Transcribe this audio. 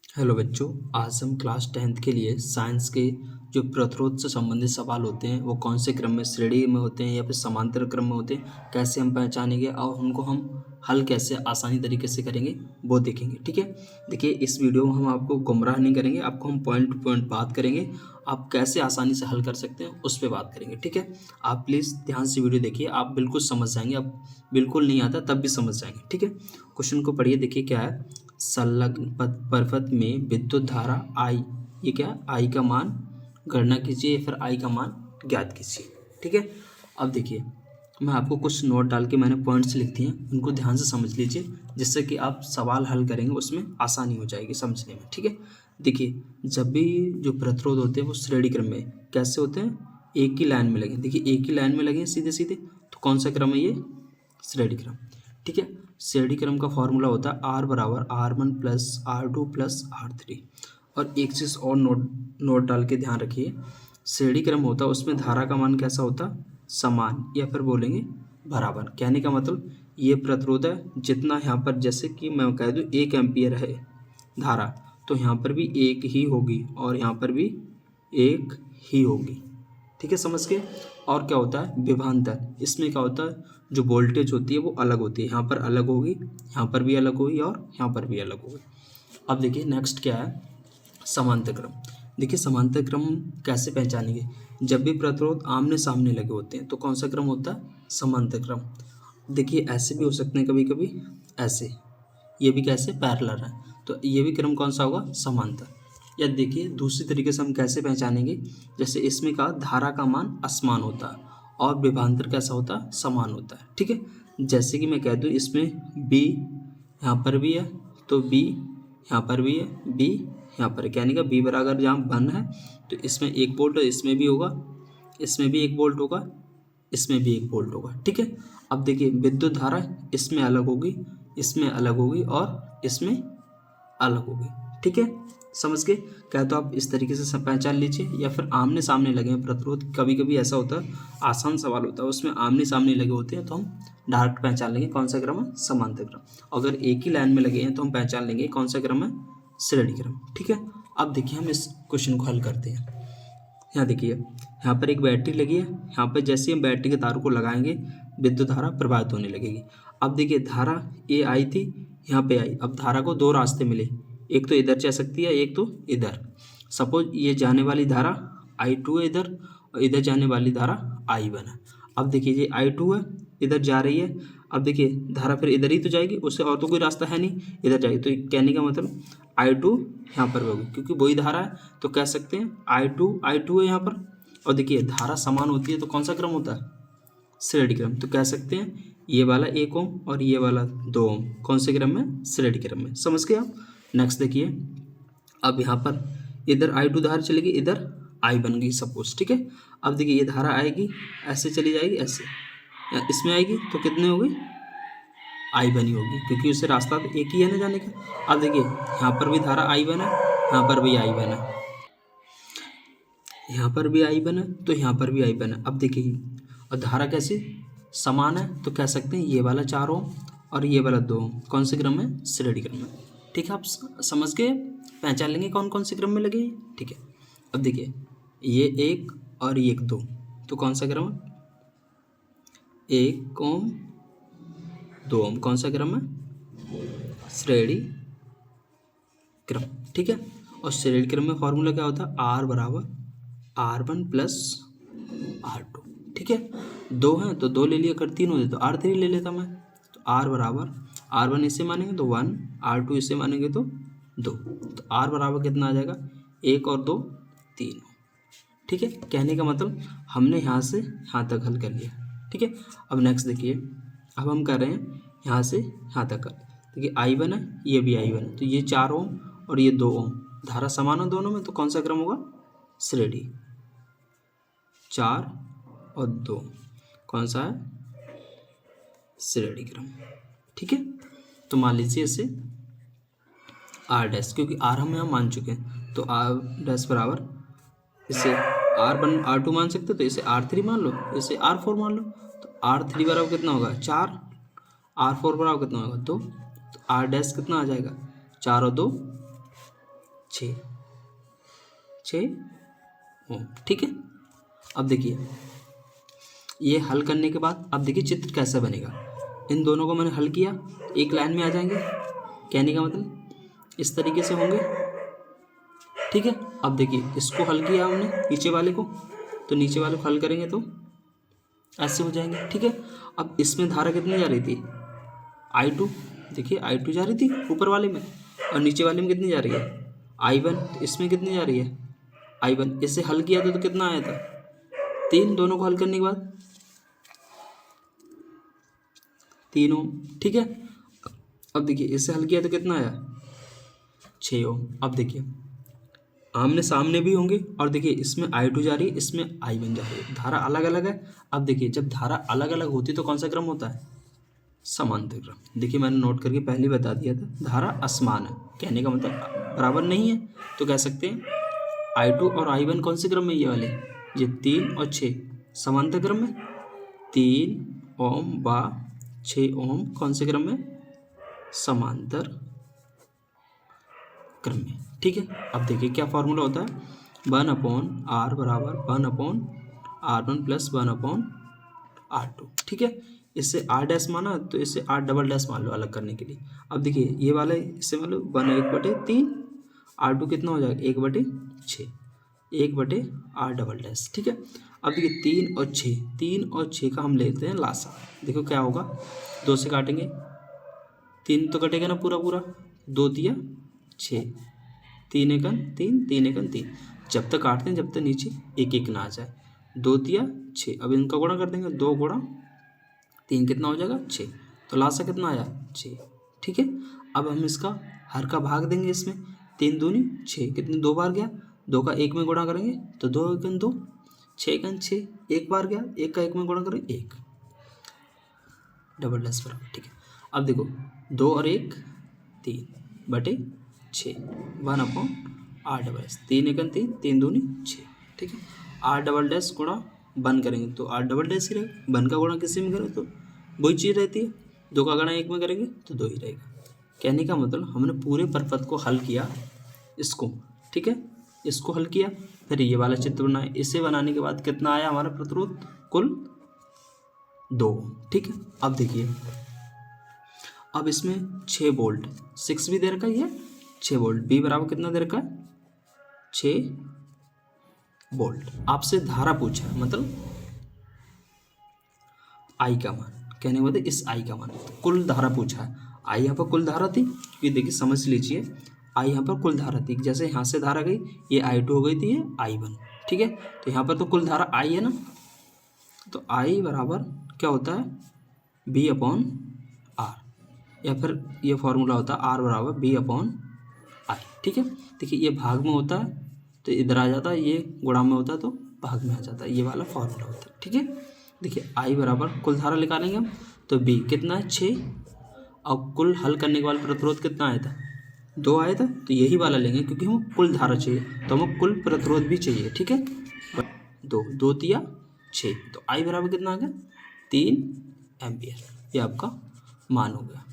Hello बच्चों, आज हम क्लास 10th के लिए साइंस के जो प्रतिरोध से संबंधित सवाल होते हैं वो कौन से क्रम में, श्रेणी में होते हैं या फिर समांतर क्रम में होते हैं, कैसे हम पहचानेंगे और उनको हम हल कैसे आसानी तरीके से करेंगे वो देखेंगे। ठीक है, देखिए इस वीडियो में हम आपको गुमराह नहीं करेंगे, आपको हम पॉइंट टू पॉइंट बात करेंगे, आप कैसे आसानी से हल कर सकते हैं उस पर बात करेंगे। ठीक है, आप प्लीज़ ध्यान से वीडियो देखिए, आप बिल्कुल समझ जाएंगे। आप बिल्कुल नहीं आता तब भी समझ जाएंगे। ठीक है, क्वेश्चन को पढ़िए, देखिए क्या है। संलग्न पर्वत में विद्युत धारा आई, ये क्या है, आई का मान गणना कीजिए या फिर आई का मान ज्ञात कीजिए। ठीक है, अब देखिए मैं आपको कुछ नोट डाल के मैंने पॉइंट्स लिख दिए हैं, उनको ध्यान से समझ लीजिए जिससे कि आप सवाल हल करेंगे उसमें आसानी हो जाएगी समझने में। ठीक है, देखिए जब भी जो प्रतिरोध होते हैं वो श्रेणी क्रम में कैसे होते हैं, एक ही लाइन में लगे। देखिए एक ही लाइन में लगे सीधे सीधे, तो कौन सा क्रम है ये, श्रेणी क्रम। ठीक है, श्रेणी क्रम का फॉर्मूला होता है R बराबर R1 plus R2 plus R3। और एक चीज़ और नोट डाल के ध्यान रखिए, श्रेणी क्रम होता है उसमें धारा का मान कैसा होता, समान या फिर बोलेंगे बराबर। कहने का मतलब ये प्रतिरोध है, जितना यहाँ पर जैसे कि मैं कह दूँ 1 एम्पियर है धारा, तो यहाँ पर भी एक ही होगी और यहाँ पर भी एक ही होगी। ठीक है, समझ के। और क्या होता है विभवांतर, इसमें क्या होता है जो वोल्टेज होती है वो अलग होती है, यहाँ पर अलग होगी, यहाँ पर भी अलग होगी और यहाँ पर भी अलग होगी। अब देखिए नेक्स्ट क्या है, समांतर क्रम। देखिए समांतर क्रम कैसे पहचानेंगे, जब भी प्रतिरोध आमने सामने लगे होते हैं तो कौन सा क्रम होता है, समांतर क्रम। देखिए ऐसे भी हो सकते हैं कभी कभी, ऐसे, ये भी कैसे पैरेलल है, तो ये भी क्रम कौन सा होगा, समांतर। या देखिए दूसरी तरीके से हम कैसे पहचानेंगे, जैसे इसमें का धारा का मान असमान होता है और विभवांतर कैसा होता है, समान होता है। ठीक है, जैसे कि मैं कह दूँ इसमें बी यहाँ पर भी है तो बी यहाँ पर भी है, बी यहाँ पर है, कहने का बी बराबर जहाँ 1 है तो इसमें 1 वोल्ट, इसमें भी होगा, इसमें भी 1 वोल्ट होगा, इसमें भी 1 वोल्ट होगा। ठीक है, अब देखिए विद्युत धारा इसमें अलग होगी, इसमें अलग होगी और इसमें अलग होगी। ठीक है, समझ के। क्या तो आप इस तरीके से सब पहचान लीजिए, या फिर आमने सामने लगे हैं प्रतिरोध, कभी कभी ऐसा होता है आसान सवाल होता है उसमें आमने सामने लगे होते हैं तो हम डायरेक्ट पहचान लेंगे कौन सा क्रम है, समांतर क्रम। अगर एक ही लाइन में लगे हैं तो हम पहचान लेंगे कौन सा क्रम है, श्रेणी क्रम। ठीक है, अब देखिए हम इस क्वेश्चन को हल करते हैं। यहाँ देखिए यहाँ पर एक बैटरी लगी है, यहाँ पर जैसे हम बैटरी के तार को लगाएंगे विद्युत धारा प्रवाहित होने लगेगी। अब देखिए धारा ये आई थी, यहाँ पे आई, अब धारा को 2 रास्ते मिले, एक तो इधर जा सकती है, एक तो इधर। सपोज ये जाने वाली धारा I2 है इधर, और इधर जाने वाली धारा I1 है। अब देखिए ये I2 है, इधर जा रही है, अब देखिए धारा फिर इधर ही तो जाएगी, उससे और तो कोई रास्ता है नहीं, इधर जाएगी। तो कहने का मतलब I2 यहाँ पर होगी क्योंकि वही धारा है, तो कह सकते हैं I2 है यहाँ पर। और देखिए धारा समान होती है तो कौन सा क्रम होता है, श्रेणी क्रम। तो कह सकते हैं ये वाला 1 ओम और ये वाला 2 ओम कौन से क्रम में, श्रेणी क्रम में। समझ गए आप। नेक्स्ट देखिए, अब यहाँ पर इधर I2 धारा चलेगी, इधर I बन गई सपोज। ठीक है, अब देखिए ये धारा आएगी ऐसे चली जाएगी, ऐसे या इसमें आएगी तो कितने होगी, I बनी होगी क्योंकि उससे रास्ता तो एक ही है ना जाने का। अब देखिए यहाँ पर भी धारा I बना, यहाँ पर भी I बना, यहाँ पर भी I बना, तो यहाँ पर भी I बना। अब देखिए और धारा कैसी समान है, तो कह सकते हैं ये वाला 4 ओम और ये वाला 2 ओम कौन से क्रम में, श्रेणी क्रम में। ठीक है, आप समझ के पहचान लेंगे कौन कौन से क्रम में लगे। ठीक है, अब देखिए ये 1 और ये 2, तो कौन सा क्रम है, 1 ओम 2 ओम कौन सा क्रम है, श्रेणी क्रम। ठीक है, और श्रेणी क्रम में फॉर्मूला क्या होता है, R बराबर R1 प्लस R2। ठीक है, 2 हैं तो 2 ले लिया, अगर 3 होते तो R3 ले लेता मैं। तो R बराबर R1 इसे मानेंगे तो 1, R2 इसे मानेंगे तो 2, तो R बराबर कितना आ जाएगा, 1 और 2 3। ठीक है, कहने का मतलब हमने यहाँ से यहाँ तक हल कर लिया। ठीक है, अब नेक्स्ट देखिए, अब हम कर रहे हैं यहाँ से यहाँ तक कर। देखिए I1 है, ये भी I1 है, तो ये 4 ओम और ये 2 ओम, धारा समान है दोनों में, तो कौन सा क्रम होगा, श्रेणी। 4 और 2 कौन सा है, श्रेणी क्रम। ठीक है, तो मान लीजिए इसे R डैश, क्योंकि R हम यहाँ मान चुके हैं तो R डैश बराबर, इसे R2 मान सकते तो इसे R3 मान लो, इसे R4 मान लो। तो R3 बराबर कितना होगा, 4, R4 बराबर कितना होगा, 2, तो R डैश कितना आ जाएगा, 4 और 2 6 ओम। ठीक है, अब देखिए ये हल करने के बाद अब देखिए चित्र कैसा बनेगा। इन दोनों को मैंने हल किया, एक लाइन में आ जाएंगे, कहने का मतलब इस तरीके से होंगे। ठीक है, अब देखिए इसको हल किया हमने नीचे वाले को, तो नीचे वाले को हल करेंगे तो ऐसे हो जाएंगे। ठीक है, अब इसमें धारा कितनी जा रही थी, I2, देखिए I2 जा रही थी ऊपर वाले में, और नीचे वाले में कितनी जा रही है I1, तो इसमें कितनी जा रही है I1। इसे हल किया था तो कितना आया था 3, दोनों को हल करने के बाद 3 ओम। ठीक है, अब देखिए इसे हल किया तो कितना आया 6 ओम। अब देखिए आमने सामने भी होंगे, और देखिए इसमें I2 जा रही है, इसमें I1 जा रही है, धारा अलग अलग है। अब देखिए जब धारा अलग अलग होती है तो कौन सा क्रम होता है, समांतर क्रम। देखिए मैंने नोट करके पहले बता दिया था, धारा असमान है, कहने का मतलब बराबर नहीं है, तो कह सकते हैं I2 और I1 कौन से क्रम में, ये वाले, ये 3 और 6 समांतर क्रम में, 3 ओम व 6 ओम कौन से क्रम में, समांतर क्रम में। ठीक है, अब देखिए क्या फॉर्मूला होता है, 1/r बराबर 1/r1 प्लस 1/r2। ठीक है, इससे r डैश माना तो इससे r डबल डैश मान लो अलग करने के लिए। अब देखिए ये वाला इससे मान लो 1/1/3, r2 कितना हो जाएगा 1/6, 1/r डबल डैश। ठीक है, अब देखिए 3 और 6 का हम लेते हैं लासा। देखो क्या होगा, 2 से काटेंगे 3 तो कटेगा ना पूरा पूरा, 2 तिया 6, 3 एकन 3, 3 एकन 3, जब तक काटते हैं जब तक नीचे एक एक ना आ जाए, 2 तिया 6। अब इनका गुणा कर देंगे, 2 गुणा 3 कितना हो जाएगा 6, तो लासा कितना आया 6। ठीक है, अब हम इसका हर का भाग देंगे, इसमें 3 दूनी 6, कितने 2 बार गया, 2 का 1 में गुणा करेंगे तो 2 एकन 2, 6 एकन 6, 1 बार गया, 1 का 1 में गुणा करेंगे 1, डबल डैश बराबर। ठीक है, अब देखो 2 और 1 3/6, 1/r डबल डैश, 3 एकन 3, 3 दूनी 6। ठीक है, r डबल डैश गुणा 1 करेंगे तो r डबल डैश ही रहेगा, 1 का गुणा किसी में करें तो वही चीज़ रहती है, 2 का गुणा 1 में करेंगे तो 2 ही रहेगा। कहने का मतलब हमने पूरे परपथ को हल किया इसको। ठीक है, इसको हल किया, फिर ये वाला चित्र बनाए, इसे बनाने के बाद कितना आया हमारा प्रतिरोध, कुल 2। ठीक है, अब देखिए अब इसमें 6 वोल्ट 6 भी दे रखा है, 6 वोल्ट, बी बराबर कितना दे रखा है 6 वोल्ट। आपसे धारा पूछा है, मतलब आई का मान, कहने को इस आई का मान, कुल धारा पूछा है। आई यहाँ पर कुल धारा थी, क्योंकि देखिए समझ लीजिए आई यहाँ पर कुल धारा थी, जैसे यहाँ से धारा गई ये I2 हो गई थी, ये I1। ठीक है, तो यहाँ पर तो कुल धारा I है ना, तो I बराबर क्या होता है B/R, या फिर ये फॉर्मूला होता है R बराबर B/I। ठीक है, देखिए ये भाग में होता है तो इधर आ जाता है, ये गुणा में होता है तो भाग में आ जाता है, ये वाला फॉर्मूला होता है। ठीक है, देखिए I बराबर कुल धारा निकालेंगे हम, तो B कितना है 6, और कुल हल करने के बाद प्रतिरोध कितना आया था 2 आया था, तो यही वाला लेंगे क्योंकि हम कुल धारा चाहिए, तो हमें कुल प्रतिरोध भी चाहिए। ठीक है, 2 तिया 6, तो I बराबर कितना आ गया 3 एम्पियर, ये आपका मान हो गया।